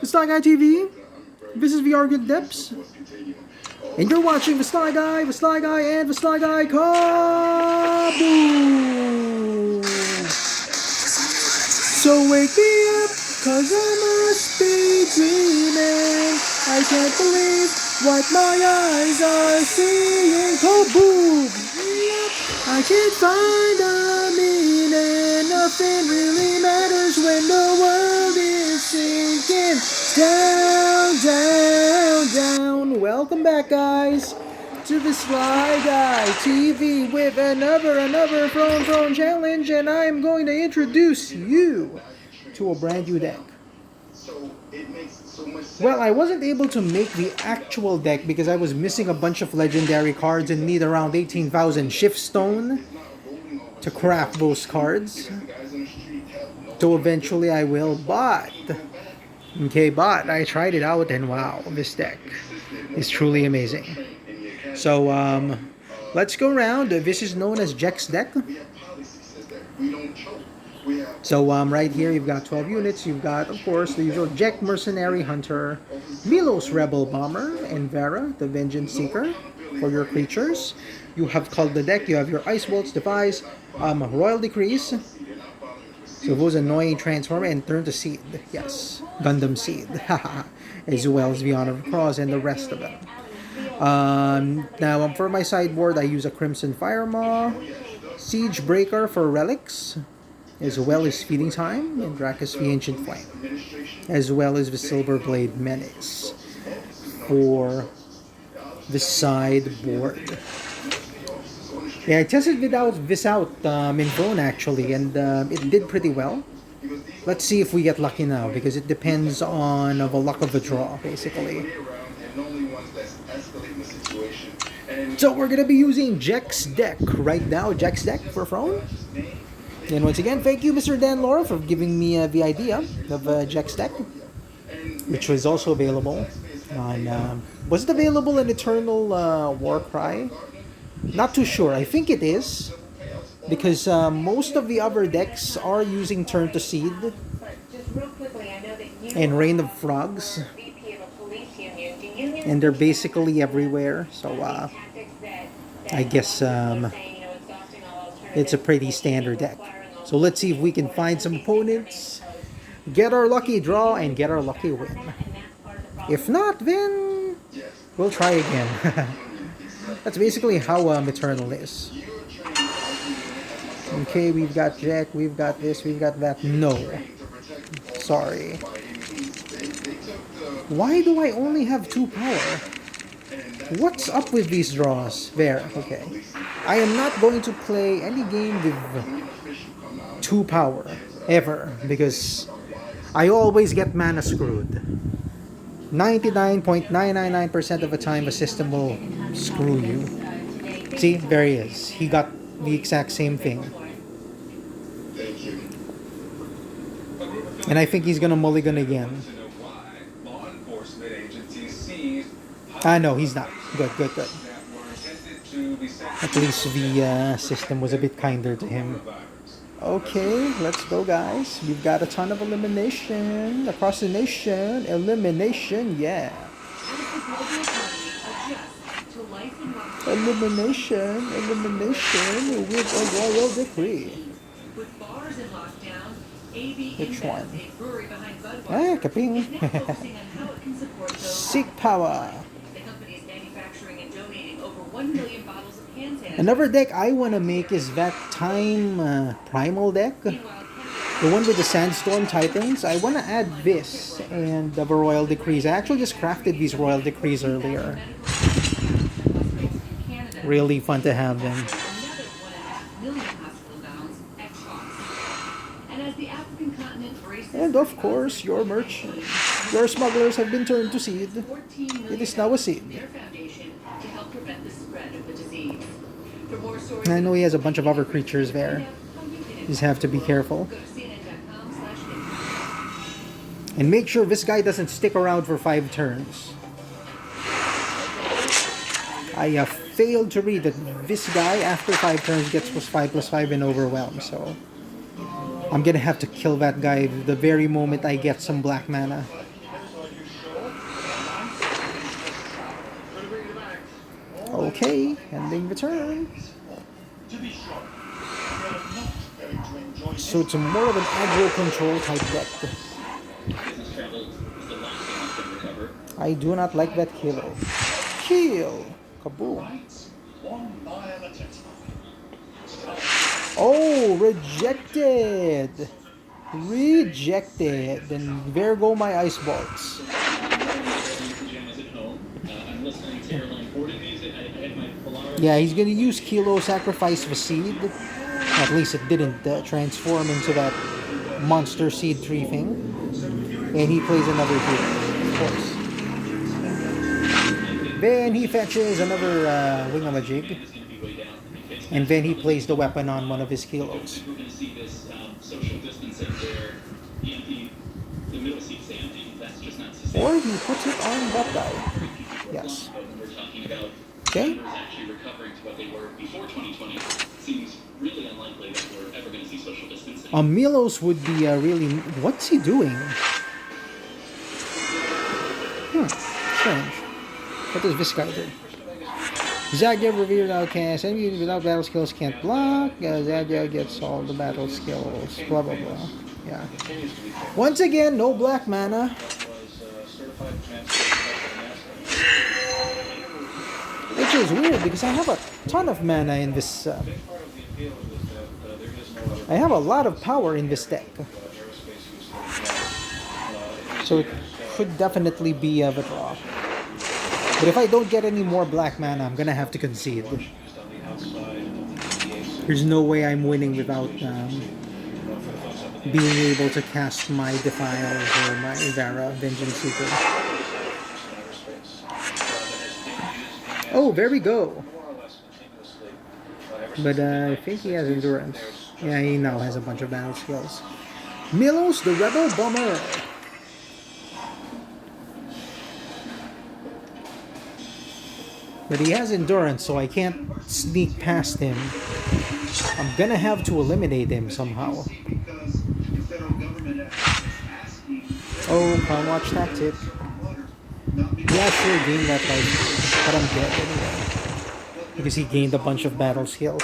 Sligh Guy TV. This is VR Good Depths. And you're watching the Sligh Guy, and the Sligh Guy Kaboom! So wake me up, cause I must be dreaming. I can't believe what my eyes are seeing. Kaboom! I can't find a meaning. Nothing really matters when the world is sinking down, down, down. Welcome back, guys, to the Sligh Guy TV with another Throne challenge, and I am going to introduce you to a brand new deck. Well, I wasn't able to make the actual deck because I was missing a bunch of legendary cards and need around 18,000 shift stone to craft those cards. So eventually I will, but I tried it out and wow, this deck is truly amazing. So let's go around. This is known as Jack's deck. So right here you've got 12 units. You've got, of course, the usual Jack Mercenary Hunter, Milos Rebel Bomber, and Vera, the Vengeance Seeker for your creatures. You have called the deck. You have your Ice Bolts device, Royal Decrees. So those annoying transform and turn to Seed. Yes, Gundam Seed. As well as the Honor of Cross and the rest of them. Now for my sideboard, I use a Crimson Firemaw, Siege Breaker for relics, as well as Feeding Time and Dracus the Ancient Flame, as well as the Silver Blade Menace for the sideboard. Yeah, I tested this out in phone actually, and it did pretty well. Let's see if we get lucky now, because it depends on the luck of the draw, basically. So we're gonna be using Jack's deck right now. Jack's deck for phone. And once again, thank you, Mr. Dan Laura, for giving me the idea of Jack's deck, which was also available on. Was it available in Eternal Warcry? Not too sure. I think it is, because most of the other decks are using Turn to Seed and Rain of Frogs, and they're basically everywhere. So I guess it's a pretty standard deck. So let's see if we can find some opponents, get our lucky draw, and get our lucky win. If not, then we'll try again. That's basically how Eternal is. Okay, we've got Jack, we've got this, we've got that. No. Sorry. Why do I only have 2 power? What's up with these draws? There, okay. I am not going to play any game with 2 power, ever, because I always get mana screwed. 99.999% of the time the system will screw you. See, there he is. He got the exact same thing. And I think he's gonna mulligan again. No, he's not. Good. At least the system was a bit kinder to him. Okay, let's go, guys. We've got a ton of elimination across the nation. Elimination, yeah. Elimination with a royal decree. Which one? Kaping. Seek power. Another deck I want to make is that Time Primal deck. The one with the Sandstorm Titans. I want to add this and the Royal Decrees. I actually just crafted these Royal Decrees earlier. Really fun to have them. And of course, your smugglers have been turned to seed. It is now a seed. I know he has a bunch of other creatures there. You just have to be careful. And make sure this guy doesn't stick around for 5 turns. I failed to read that this guy, after 5 turns, gets +5/+5 and overwhelm, so I'm gonna have to kill that guy the very moment I get some black mana. Okay, ending the turn. So it's more of an aggro control type deck. I do not like that killer. Kill! Kaboom. Oh, rejected! Rejected. Then there go my ice bolts. Yeah, he's gonna use Kilo, sacrifice the seed. At least it didn't transform into that monster seed 3 thing. And he plays another hero, of course. Then he fetches another Wingamajig. And then he plays the weapon on one of his Kilos. Or he puts it on that guy. Yes. Okay. Milos would be really... What's he doing? Strange. What does this guy do? Zagia revered outcast. Enemy without battle skills can't block. Zagia gets all the battle skills. Blah blah blah. Yeah. Once again, no black mana. Which is weird because I have a ton of mana in this. I have a lot of power in this deck. So it could definitely be a draw. But if I don't get any more black mana, I'm gonna have to concede. There's no way I'm winning without being able to cast my Defiles or my Ivara Vengeance Seeker. Oh, there we go. But I think he has endurance. Yeah, he now has a bunch of battle skills. Milos, the Rebel Bomber. But he has endurance, so I can't sneak past him. I'm gonna have to eliminate him somehow. Oh, Crown Watch tactic. Yeah, sure, gain that life, but I'm dead anyway. Because he gained a bunch of battle skills.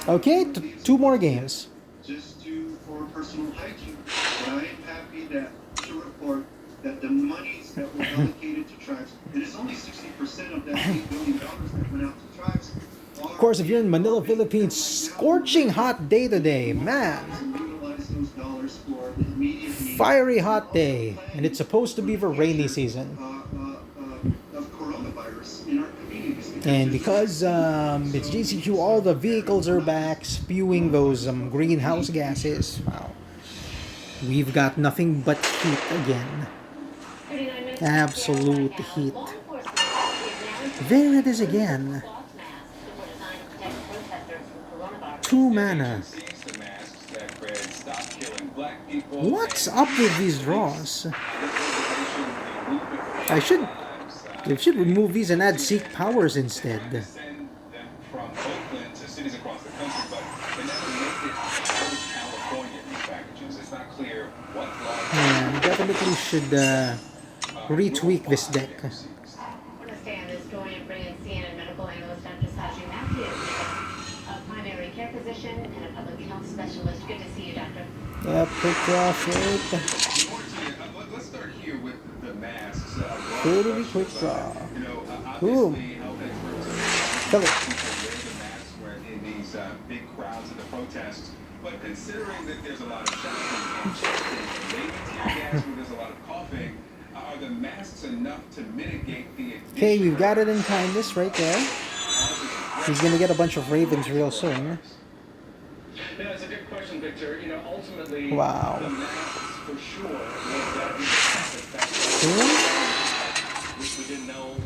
Okay, 2 more games. Just for personal hygiene, but I am happy to report that the monies that were allocated to tribes, it is only 60% of that $8 billion that went out to tribes. Of course, if you're in Manila, Philippines, scorching hot day today, man. Fiery hot day, and it's supposed to be the rainy season. And because it's GCQ, all the vehicles are back, spewing those greenhouse gases. Wow. We've got nothing but heat again. Absolute heat. There it is again. 2 mana. What's up with these draws? They should remove these and add Seek powers instead. Yeah, definitely should retweak this deck. Yeah, quick draw shape. Let's start here with the masks. Pretty quick draw. Boom. Kill it. In these big crowds of the protests, but considering that there's a lot of shouting and chanting, maybe tear gas where there's a lot of coughing, are the masks enough to mitigate the? Okay, we've got it in kindness right there. He's gonna get a bunch of ravens real soon. Yeah, it's a good question, Victor. Ultimately, wow. The masks for sure was that which we didn't know a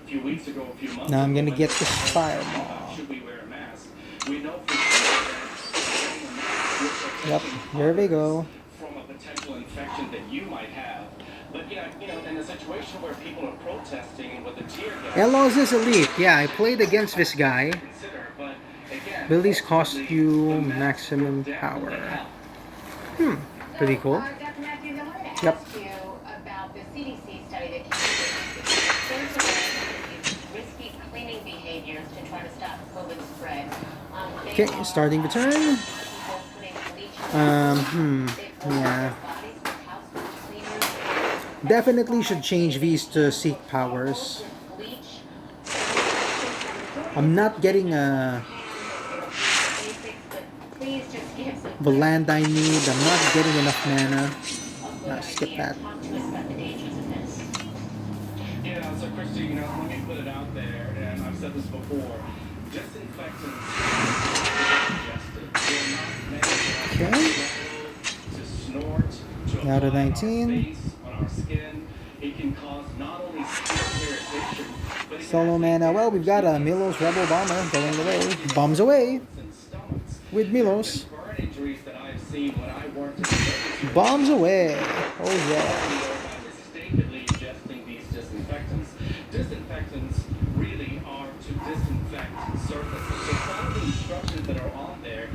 few weeks ago, a few months now I'm ago, gonna get this fireball. Should we wear a mask? We know for sure that Yep, here we go. From a potential infection that you might have. But in a situation where people are protesting with the tear gas. Elos is elite. Yeah, I played against this guy. Abilities cost you maximum power. Pretty cool. Yep. Okay, starting the turn. Yeah. Definitely should change these to seek powers. I'm not getting the land I need. I'm not getting enough mana. Skip that. Yeah, so Christy, you know, let me put it out there, and I've said this before. Disinfectants Okay. to snort, to Out of apply on our 19. face, on our skin. It can cause not only skin irritation, but it Solo can mana. Well, we've got a Milos Rebel Bomber going away. Bombs away with Milos. burn injuries that I've seen when I worked in the Bombs away. Oh yeah. mistakenly ingesting these disinfectants. Disinfectants really are to disinfect surfaces. So follow the instructions that are on there.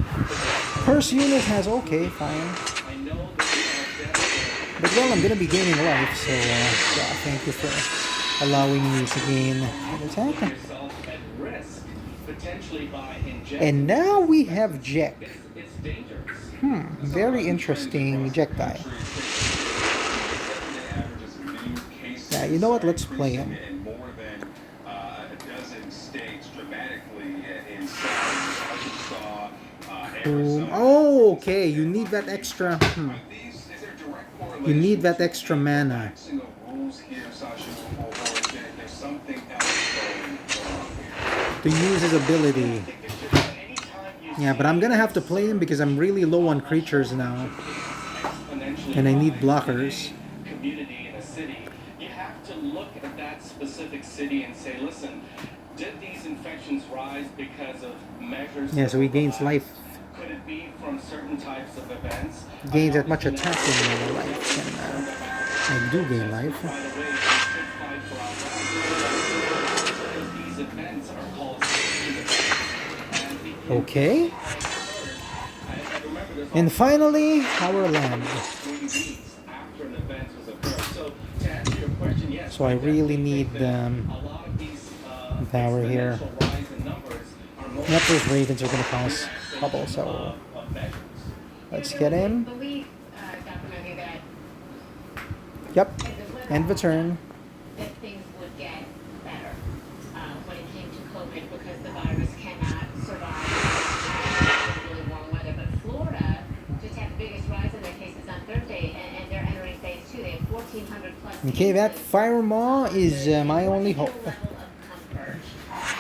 First unit has okay, fine. I know that we are desperate. But well, I'm gonna be gaining life, so yeah, thank you for allowing me to gain an attack. Yourself at risk, potentially by ingesting. And now we have Jack. It's dangerous. Very interesting Jack guy. Yeah, you know what? Let's play him. In more than a dozen states, dramatically in South, Arkansas, Arizona. Oh, okay. You need that extra. You need that extra mana to use his ability. Yeah, but I'm gonna have to play him because I'm really low on creatures now, and I need blockers. Community in a city, you have to look at that specific city and say, listen, did these infections rise because of measures? Yeah, so he gains life. Could it be from certain types of events? Gains that much attack in my life, and I do gain life. By the way, we should fight for our lives. These events are called events. Okay. And finally, our land. So I really need power here. Those Ravens are going to cause trouble, so let's get in. Yep, end the turn. That things would get better when it came to COVID because the virus cannot survive really warm weather. But Florida just had the biggest rise in their cases on Thursday, and they're entering phase 2. They have 1,400 plus. Okay, that Fire Maw is my only hope.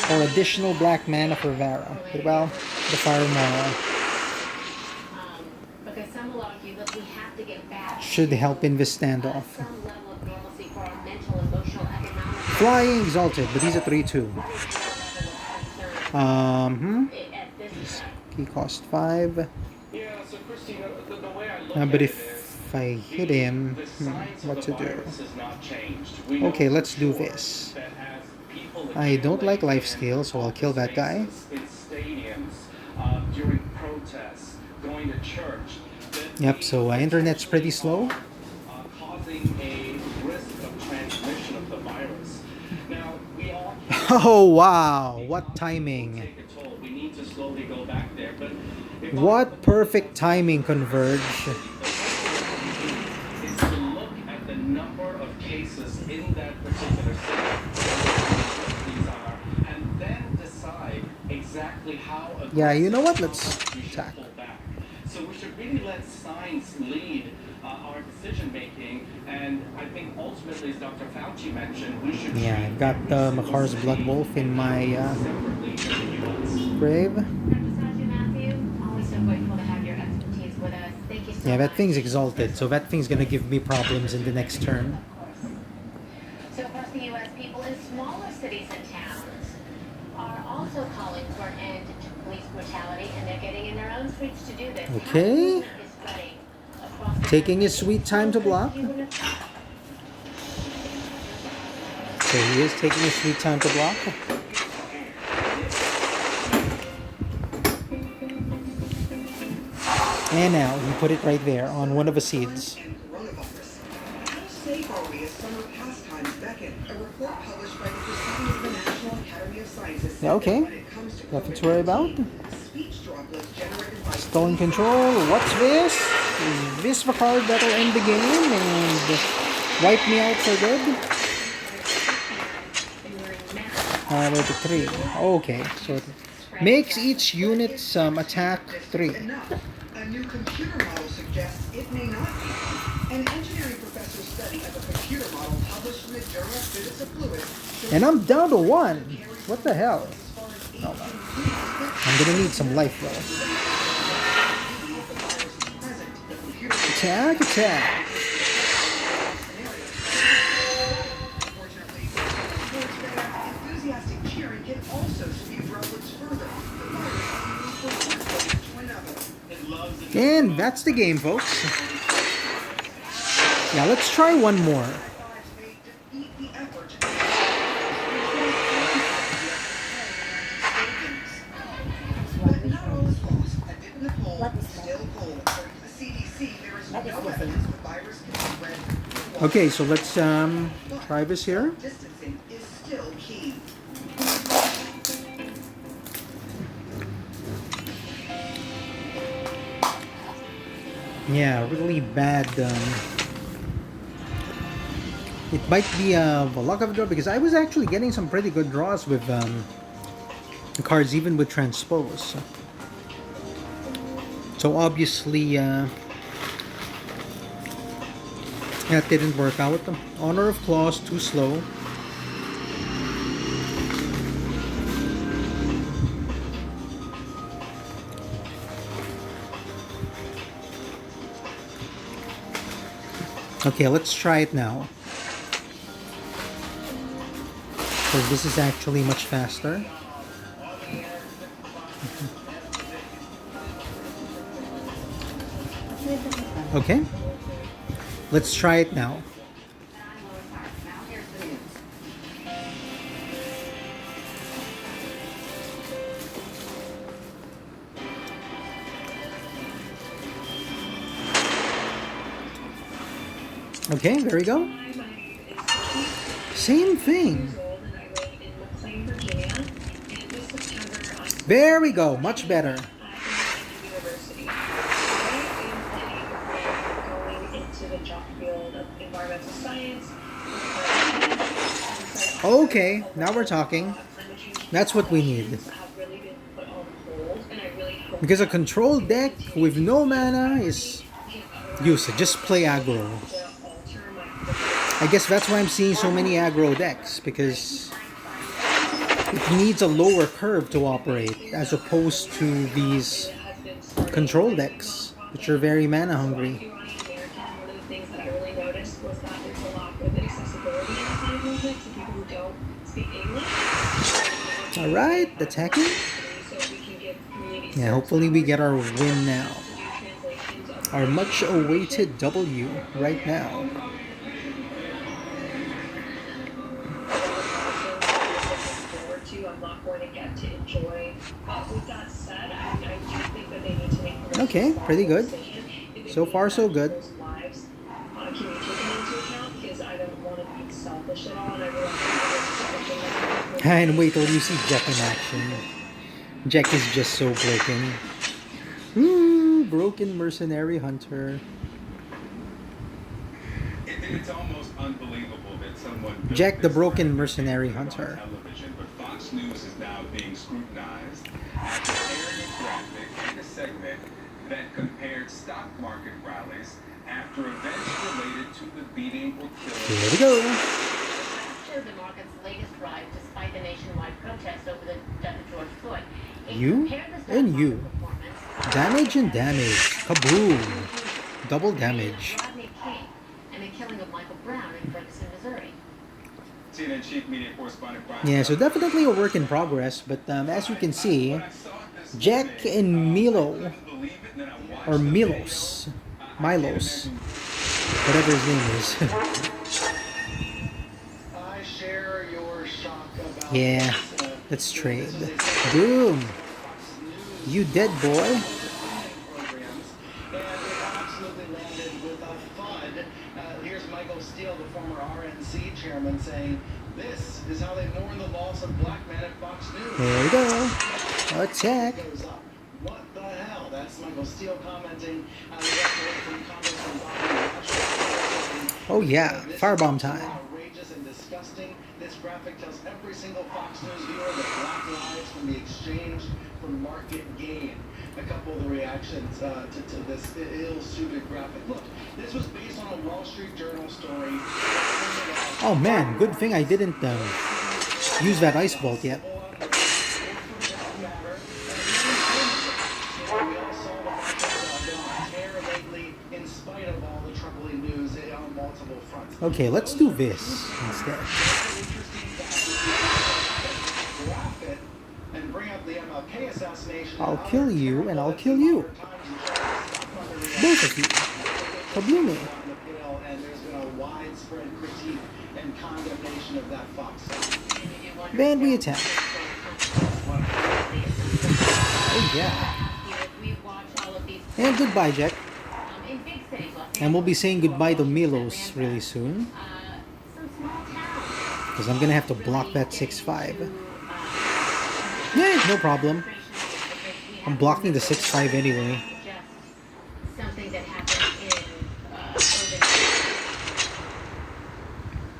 Or additional black mana for Vara. But well, the Fire Maw Because some will argue that we have to get back should help in this standoff. some level of normalcy for our mental, emotional, economic. Flying Exalted, but he's a 3-2. At this He cost 5. Yeah, so Christina, the way I look But at if I hit him, the science of what to the do? virus has not changed. We know Okay, let's for do sure this. that as people I don't like life accumulate steal, so I'll kill that guy. in stadiums, during protests, going to church. that Yep, so the internet's pretty slow. causing a risk of transmission of the virus. Now, we all Oh wow, what timing. take a toll. We need to slowly go back there, but if What perfect timing, Converge. is to look at the number of cases in that particular city, what these are, and then decide exactly how Yeah, you know what? Let's we should attack. pull back. So we should really let science lead our decision making, and I think ultimately, as Dr. Fauci mentioned, we should Yeah, I've got Makar's Blood Wolf in my separately in the US. grave. Dr. Sergeant Matthew, always so grateful to have your expertise with us. Thank you so much. Yeah, that thing's exalted, so that thing's gonna give me problems in the next turn. So across the U.S., people in smaller cities and towns are also calling for an end to police brutality, and they're getting in their own streets to do this. Okay. How is spreading across the Taking his country? sweet time to block. So he is taking his sweet time to block. And now he put it right there on one of the seeds. And coronavirus. How safe equality as summer pastimes beckon. A report published by the Society of the National Academy of Sciences said Yeah, okay. that when it comes to Nothing to worry about. speech droplets generated by Still in control. What's this? Is this the card that'll end the game and wipe me out for good? Level 3. Okay, so it makes each unit's attack 3. enough. A new computer model suggests it may not be. An engineering professor's study of a computer model published in the journal Physics of Fluids shows And I'm down to 1. What the hell? as far as Oh, 18 I'm gonna need some life though. Attack, attack. Unfortunately, sports fan enthusiastic cheering can also speed droplets further. The virus can move from one stage to another. And that's the game, folks. Yeah, let's try one more. Tribes may defeat the effort to but not all is lost. A dip in the cold is still cold. According to the CDC, there is no evidence the virus can spread. Okay, so let's try this here. Distancing is still key. Yeah, really bad. It might be the luck of the draw because I was actually getting some pretty good draws with the cards, even with transpose. So obviously, that didn't work out. Honor of Claws too slow. Okay, let's try it now. Because this is actually much faster. Okay. Let's try it now. Okay, there we go. Same thing. There we go, much better. Okay, now we're talking. That's what we need. Because a control deck with no mana is useless. Just play aggro. I guess that's why I'm seeing so many aggro decks, because it needs a lower curve to operate as opposed to these control decks, which are very mana hungry. Alright, attacking. Yeah, hopefully we get our win now. Our much awaited W right now. Okay, pretty good. So far, so good. And wait till you see Jack in action. Jack is just so broken. Ooh, broken mercenary hunter. It's almost unbelievable that someone Jack the broken mercenary hunter. television, but Fox News is now being scrutinized after airing a graphic in a segment that compared stock market rallies after events related to the beating or killing. Here we go. After the market's latest rise, despite the nationwide protest over the death of George Floyd, You and you. Damage and damage. Kaboom. Double damage. Rodney King and the killing of Michael Brown in Ferguson, Missouri. CNN chief media correspondent Brian Yeah, so definitely a work in progress, but as you can see, Jack and Milo, or Milos, whatever his name is. I share your shock about Yeah, let's trade. Boom. You dead, boy. programs, and it absolutely landed with a thud. Here's Here's Michael Steele, the former RNC chairman, saying, "This is how they mourn the loss of black men at Fox News." There we go. Attack. Goes up. What the hell? That's Michael Steele commenting. The referee from Congressman Bobby Lashley. Oh yeah, firebomb time. Outrageous and disgusting. This graphic tells every single Fox News viewer that black lives can be exchanged for market gain. A couple of the reactions to this ill-suited graphic. Look, this was based on a Wall Street Journal story. Oh man, good thing I didn't use that ice bolt yet. Okay, let's do this instead. I'll kill you and I'll kill you. Both of you. Kabloomy. And there's been a widespread critique and condemnation of that Fox. Then we attack. Oh yeah. And goodbye, Jack. And we'll be saying goodbye to Milos really soon. Because I'm gonna have to block that 6-5. Yeah, no problem. I'm blocking the 6-5 anyway. Something that happened in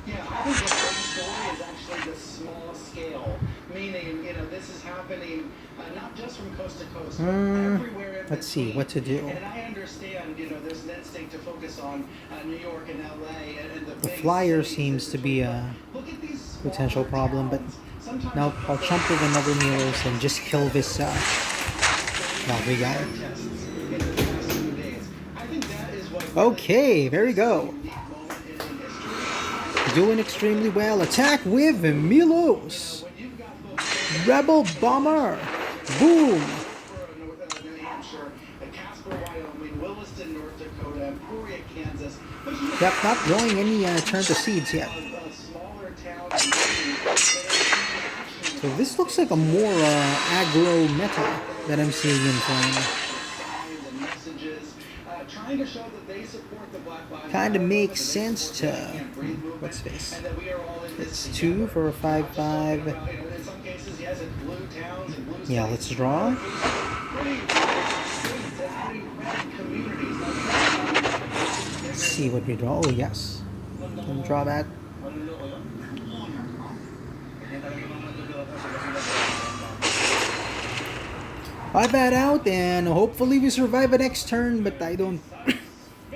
Yeah, I think the big story is actually the small scale. Meaning, this is happening not just from coast to coast, but everywhere in Let's see what to do. And I understand, there's an instinct to focus on New York and LA and the flyer seems to be a potential problem, but now I'll jump with another Milos and just kill this Sligh Guy. Okay, there we go. Doing extremely well. Attack with Milos. Rebel Bomber. Boom. Yep, not growing any turn to seeds yet. So this looks like a more aggro meta that I'm seeing in play. Kind of makes sense to... What's this? It's 2 for a 5-5. Yeah, let's draw. Let's see what we draw. Oh, yes. We'll draw that. Five that out, and hopefully we survive the next turn, but I don't...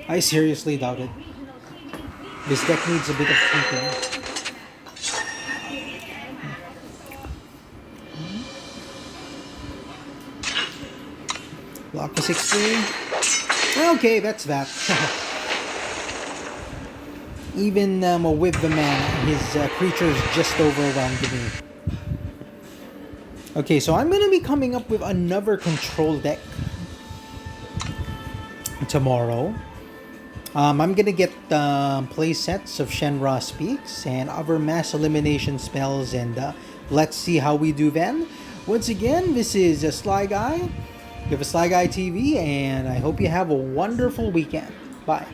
I seriously doubt it. This deck needs a bit of tweaking. Block the 6-3. Okay, that's that. Even with the man, his creatures just overwhelmed me. Okay, so I'm going to be coming up with another control deck tomorrow. I'm going to get play sets of Shenra Speaks and other mass elimination spells, and let's see how we do then. Once again, this is Sligh Guy. You have a Sligh Guy TV, and I hope you have a wonderful weekend. Bye.